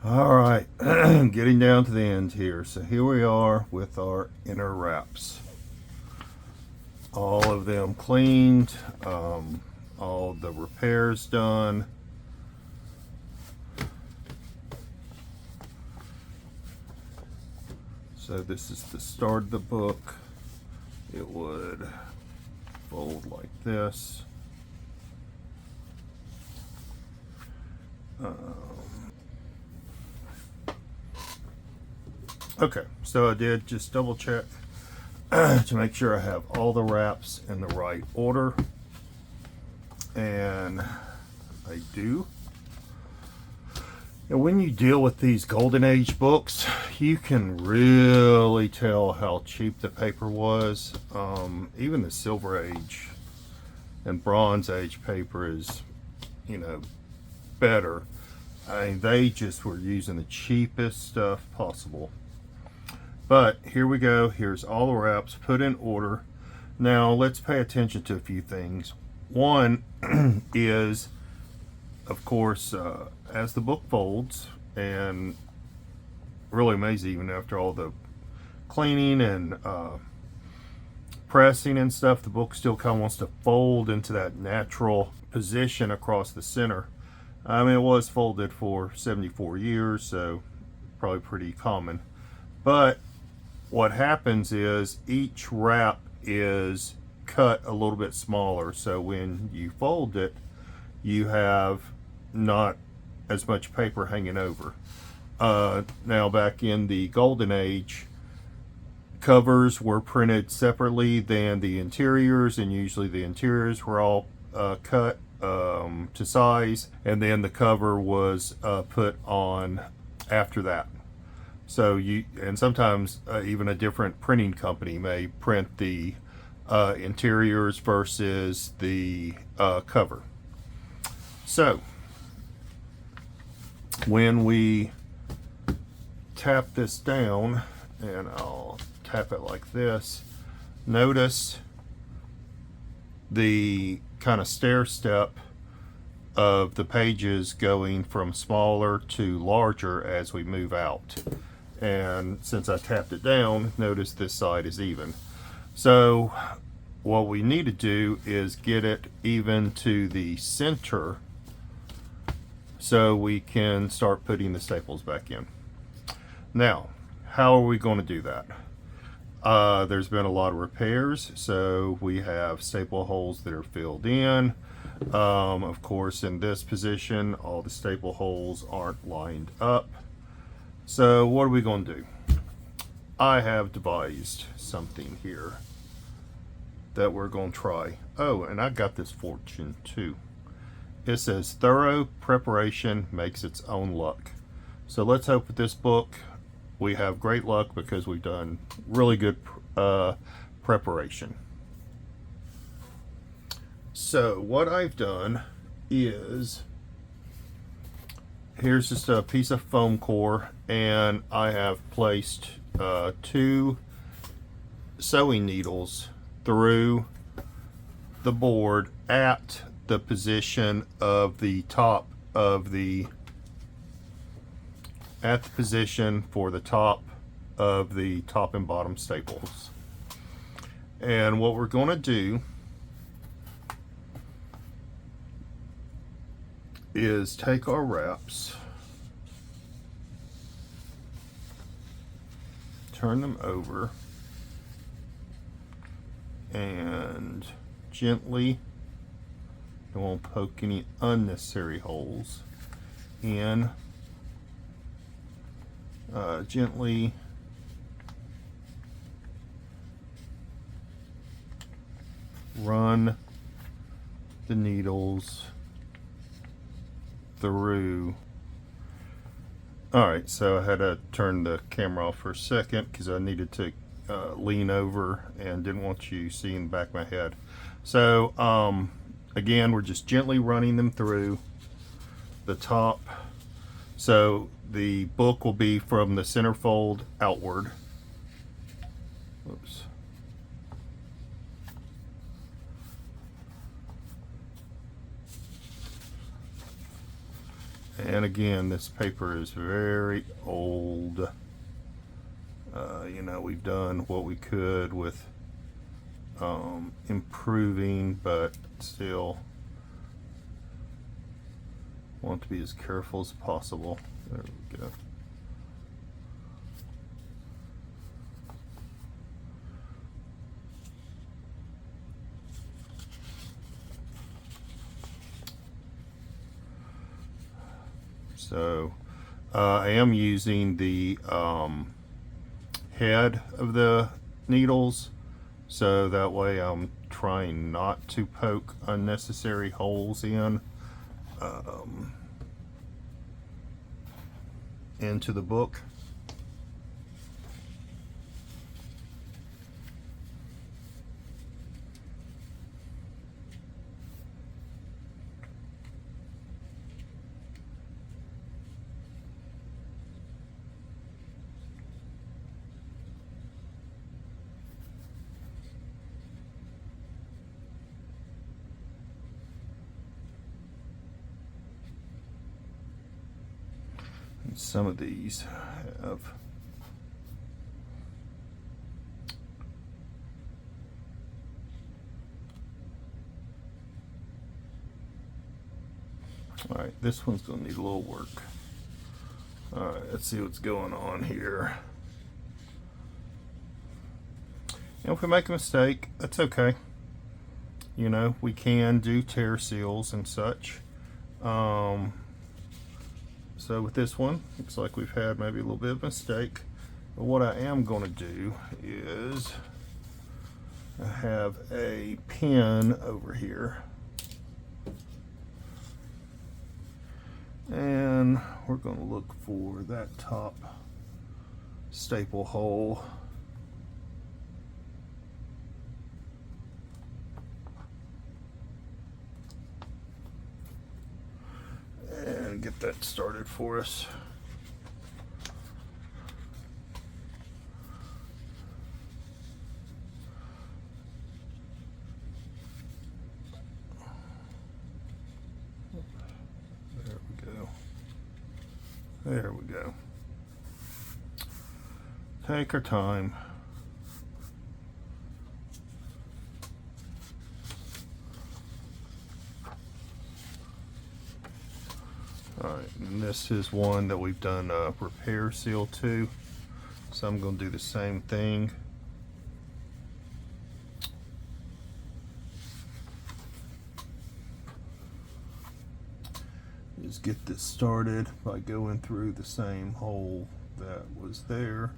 All right, getting down to the end here. So here we are with our inner wraps. All of them cleaned, all the repairs done. So this is the start of the book. It would fold like this. Okay, so I did just double check to make sure I have all the wraps in the right order, and I do. And when you deal with these Golden Age books, you can really tell how cheap the paper was. Even the Silver Age and Bronze Age paper is, better. I mean, they just were using the cheapest stuff possible. But here we go. Here's all the wraps put in order. Now let's pay attention to a few things. One is, of course, as the book folds, and really amazing, even after all the cleaning and pressing and stuff, the book still kind of wants to fold into that natural position across the center. I mean, it was folded for 74 years, so probably pretty common. But what happens is each wrap is cut a little bit smaller, so when you fold it, you have not as much paper hanging over. Now, back in the Golden Age, covers were printed separately than the interiors, and usually the interiors were all cut to size, and then the cover was put on after that. So and sometimes even a different printing company may print the interiors versus the cover. So when we tap this down, and I'll tap it like this, notice the kind of stair step of the pages going from smaller to larger as we move out. And since I tapped it down, notice this side is even. So what we need to do is get it even to the center so we can start putting the staples back in. Now, how are we going to do that? There's been a lot of repairs, so we have staple holes that are filled in. Of course, in this position, all the staple holes aren't lined up. So what are we going to do? I have devised something here that we're going to try. Oh, and I got this fortune too. It says thorough preparation makes its own luck. So let's hope with this book we have great luck, because we've done really good preparation. So what I've done is, here's just a piece of foam core, and I have placed 2 sewing needles through the board at the position of the top of the position for the top of the top and bottom staples. And what we're going to do is take our wraps, turn them over, and gently, don't want to poke any unnecessary holes in, gently run the needles through. Alright, so I had to turn the camera off for a second because I needed to lean over and didn't want you seeing the back of my head. So again, we're just gently running them through the top. So the book will be from the center fold outward. Oops. And again, this paper is very old. You know, we've done what we could with improving, but still want to be as careful as possible. There we go. So I am using the head of the needles, so that way I'm trying not to poke unnecessary holes into the book. And some of these have Alright, this one's going to need a little work. Alright, let's see what's going on here. And if we make a mistake, that's okay. You know, we can do tear seals and such. So with this one, looks like we've had maybe a little bit of a mistake. But what I am going to do is I have a pin over here. And we're going to look for that top staple hole. And get that started for us. There we go. There we go. Take our time. Alright, and this is one that we've done a repair seal to, so I'm going to do the same thing. Just get this started by going through the same hole that was there.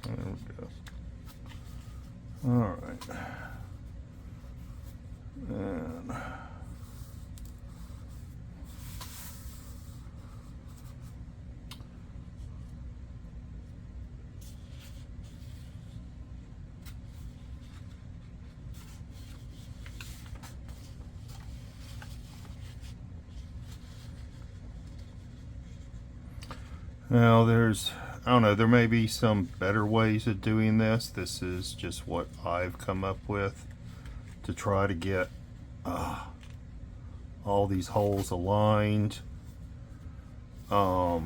There we go. All right. And now I don't know, there may be some better ways of doing this. This is just what I've come up with to try to get all these holes aligned. I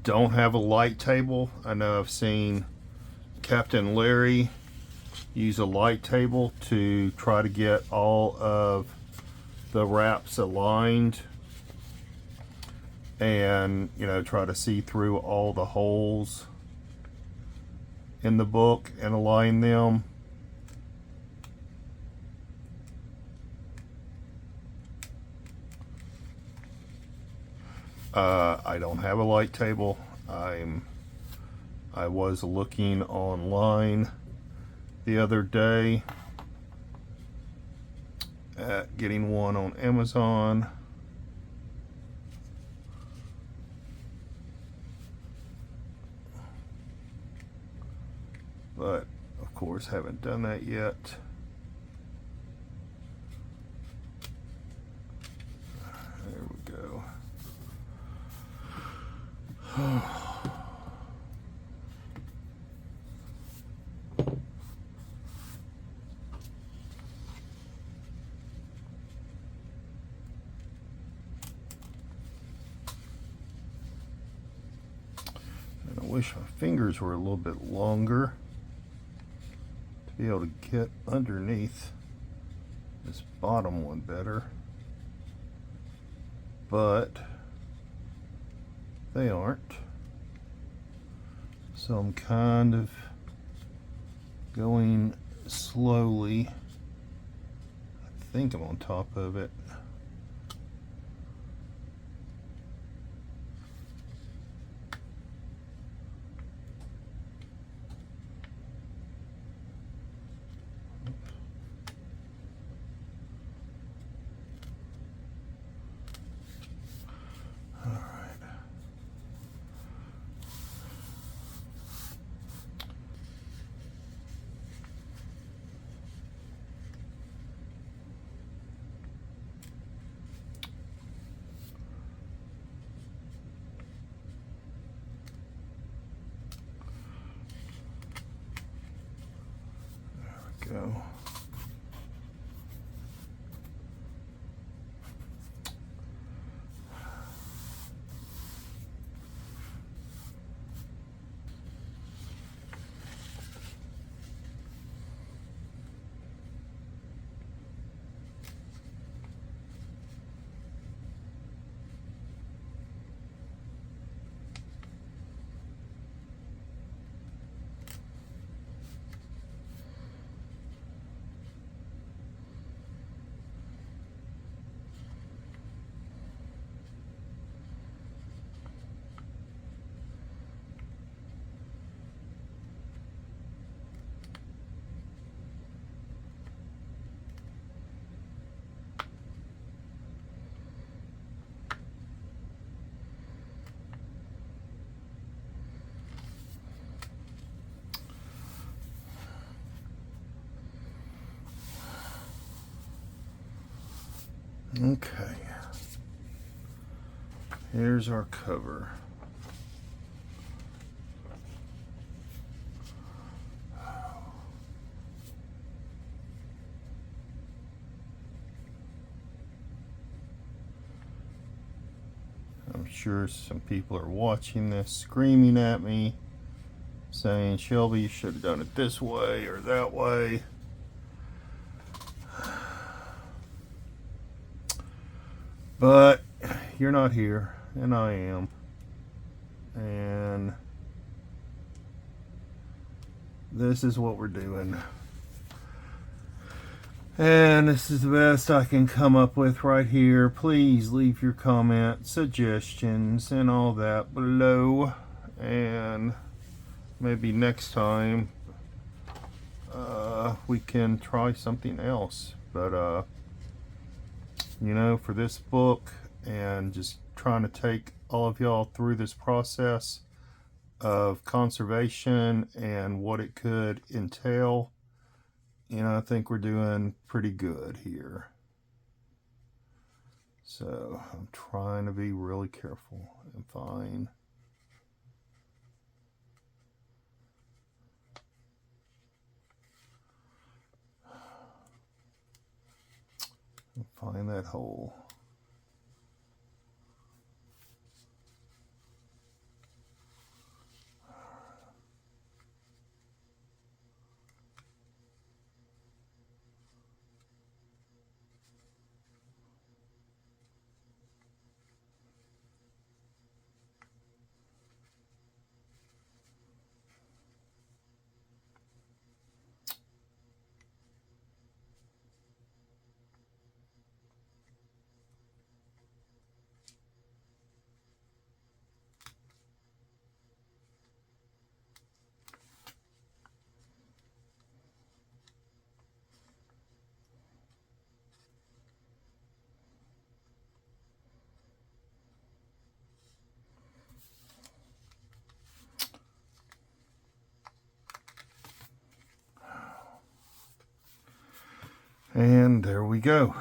don't have a light table. I know I've seen Captain Larry use a light table to try to get all of the wraps aligned and, you know, try to see through all the holes. in the book and align them. I don't have a light table. I was looking online the other day at getting one on Amazon. But of course haven't done that yet. There we go. And I wish my fingers were a little bit longer to be able to get underneath this bottom one better, but they aren't. So I'm kind of going slowly. I think I'm on top of it. Go. Okay, here's our cover. I'm sure some people are watching this screaming at me saying, Shelby, you should have done it this way or that way. But you're not here, and I am. And this is what we're doing. And this is the best I can come up with right here. Please leave your comments, suggestions, and all that below. And maybe next time we can try something else. But you know, for this book and just trying to take all of y'all through this process of conservation and what it could entail, you know, I think we're doing pretty good here. So I'm trying to be really careful and fine. Find that hole. And there we go.